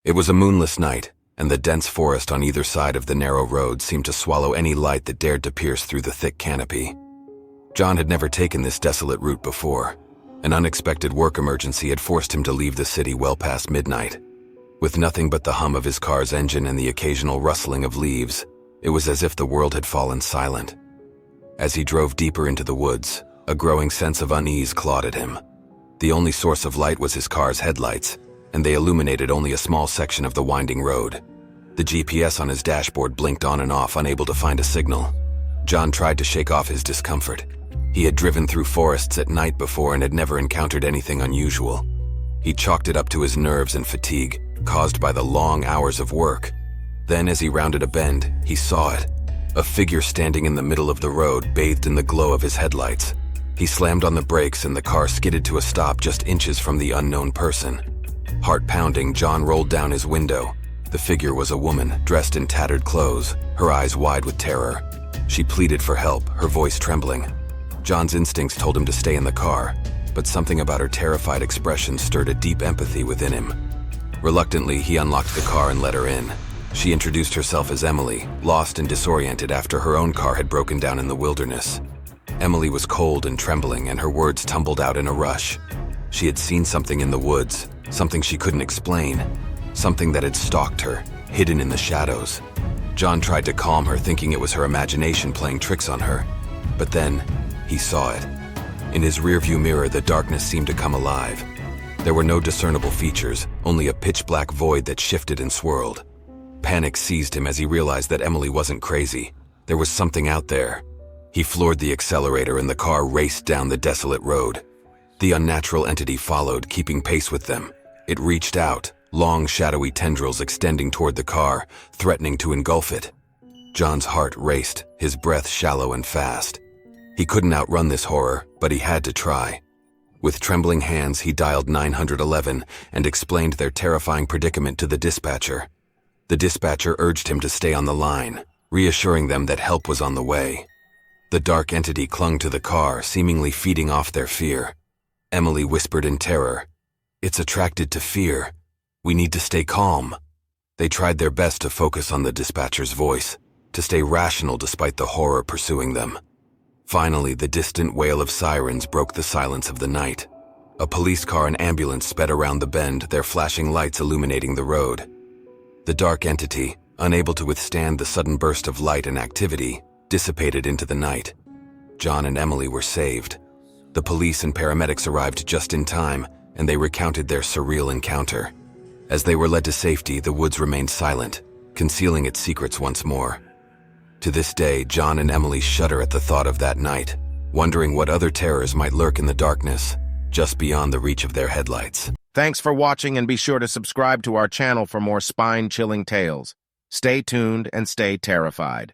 It was a moonless night, and the dense forest on either side of the narrow road seemed to swallow any light that dared to pierce through the thick canopy. John had never taken this desolate route before. An unexpected work emergency had forced him to leave the city well past midnight. With nothing but the hum of his car's engine and the occasional rustling of leaves, it was as if the world had fallen silent. As he drove deeper into the woods, a growing sense of unease clawed at him. The only source of light was his car's headlights, and they illuminated only a small section of the winding road. The GPS on his dashboard blinked on and off, unable to find a signal. John tried to shake off his discomfort. He had driven through forests at night before and had never encountered anything unusual. He chalked it up to his nerves and fatigue, caused by the long hours of work. Then, as he rounded a bend, he saw it. A figure standing in the middle of the road, bathed in the glow of his headlights. He slammed on the brakes and the car skidded to a stop just inches from the unknown person. Heart pounding, John rolled down his window. The figure was a woman, dressed in tattered clothes, her eyes wide with terror. She pleaded for help, her voice trembling. John's instincts told him to stay in the car, but something about her terrified expression stirred a deep empathy within him. Reluctantly, he unlocked the car and let her in. She introduced herself as Emily, lost and disoriented after her own car had broken down in the wilderness. Emily was cold and trembling, and her words tumbled out in a rush. She had seen something in the woods, something she couldn't explain, something that had stalked her, hidden in the shadows. John tried to calm her, thinking it was her imagination playing tricks on her. But then, he saw it. In his rearview mirror, the darkness seemed to come alive. There were no discernible features, only a pitch-black void that shifted and swirled. Panic seized him as he realized that Emily wasn't crazy. There was something out there. He floored the accelerator and the car raced down the desolate road. The unnatural entity followed, keeping pace with them. It reached out, long shadowy tendrils extending toward the car, threatening to engulf it. John's heart raced, his breath shallow and fast. He couldn't outrun this horror, but he had to try. With trembling hands, he dialed 911 and explained their terrifying predicament to the dispatcher. The dispatcher urged him to stay on the line, reassuring them that help was on the way. The dark entity clung to the car, seemingly feeding off their fear. Emily whispered in terror, "It's attracted to fear. We need to stay calm." They tried their best to focus on the dispatcher's voice, to stay rational despite the horror pursuing them. Finally, the distant wail of sirens broke the silence of the night. A police car and ambulance sped around the bend, their flashing lights illuminating the road. The dark entity, unable to withstand the sudden burst of light and activity, dissipated into the night. John and Emily were saved. The police and paramedics arrived just in time, and they recounted their surreal encounter. As they were led to safety, the woods remained silent, concealing its secrets once more. To this day, John and Emily shudder at the thought of that night, wondering what other terrors might lurk in the darkness, just beyond the reach of their headlights. Thanks for watching, and be sure to subscribe to our channel for more spine-chilling tales. Stay tuned and stay terrified.